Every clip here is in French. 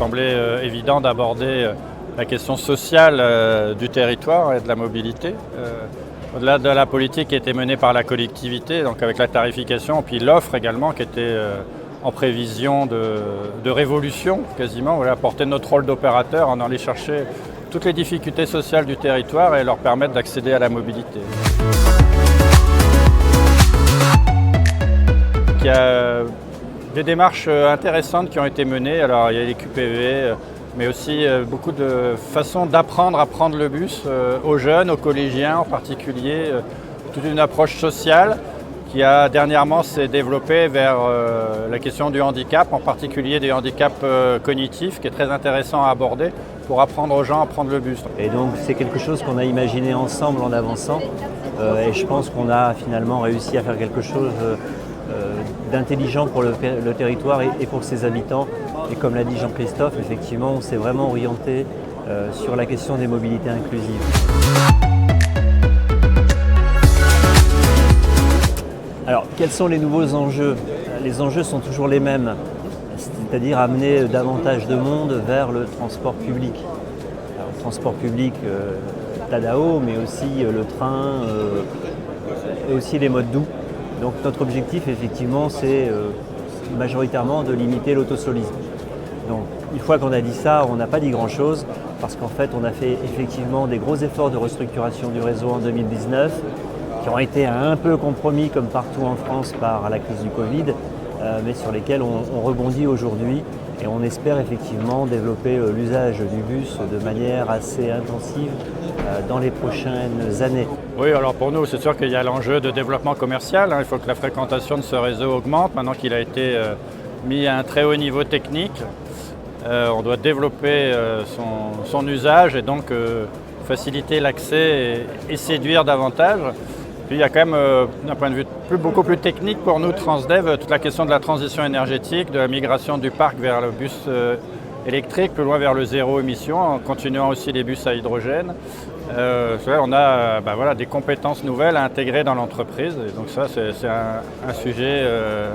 semblait évident d'aborder la question sociale du territoire et de la mobilité. Au-delà de la politique qui était menée par la collectivité, donc avec la tarification, puis l'offre également qui était en prévision de révolution quasiment, voilà, porter notre rôle d'opérateur en allant chercher toutes les difficultés sociales du territoire et leur permettre d'accéder à la mobilité. Il y a des démarches intéressantes qui ont été menées. Alors il y a les QPV, mais aussi beaucoup de façons d'apprendre à prendre le bus aux jeunes, aux collégiens en particulier, toute une approche sociale qui a dernièrement s'est développée vers la question du handicap, en particulier des handicaps cognitifs, qui est très intéressant à aborder pour apprendre aux gens à prendre le bus. Et donc c'est quelque chose qu'on a imaginé ensemble en avançant et je pense qu'on a finalement réussi à faire quelque chose d'intelligent pour le territoire et pour ses habitants. Et comme l'a dit Jean-Christophe, effectivement, on s'est vraiment orienté sur la question des mobilités inclusives. Alors, quels sont les nouveaux enjeux? Les enjeux sont toujours les mêmes, c'est-à-dire amener davantage de monde vers le transport public. Alors, le transport public, Tadao, mais aussi le train et aussi les modes doux. Donc notre objectif, effectivement, c'est majoritairement de limiter l'autosolisme. Donc une fois qu'on a dit ça, on n'a pas dit grand-chose, parce qu'en fait, on a fait effectivement des gros efforts de restructuration du réseau en 2019, qui ont été un peu compromis, comme partout en France, par la crise du Covid, mais sur lesquels on rebondit aujourd'hui. Et on espère effectivement développer l'usage du bus de manière assez intensive dans les prochaines années. Oui, alors pour nous, c'est sûr qu'il y a l'enjeu de développement commercial. Il faut que la fréquentation de ce réseau augmente. Maintenant qu'il a été mis à un très haut niveau technique, on doit développer son usage et donc faciliter l'accès et séduire davantage. Puis il y a quand même, d'un point de vue beaucoup plus technique pour nous, Transdev, toute la question de la transition énergétique, de la migration du parc vers le bus électrique, plus loin vers le zéro émission, en continuant aussi les bus à hydrogène. On a des compétences nouvelles à intégrer dans l'entreprise. Et donc ça, c'est un sujet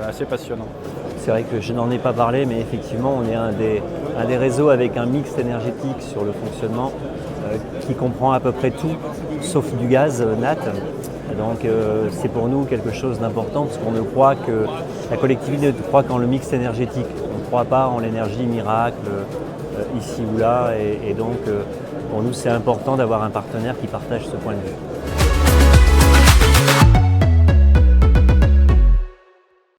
assez passionnant. C'est vrai que je n'en ai pas parlé, mais effectivement, on est un des réseaux avec un mix énergétique sur le fonctionnement qui comprend à peu près tout, sauf du gaz nat. Donc c'est pour nous quelque chose d'important parce qu'on ne croit que la collectivité ne croit qu'en le mix énergétique. On ne croit pas en l'énergie miracle ici ou là et donc pour nous c'est important d'avoir un partenaire qui partage ce point de vue.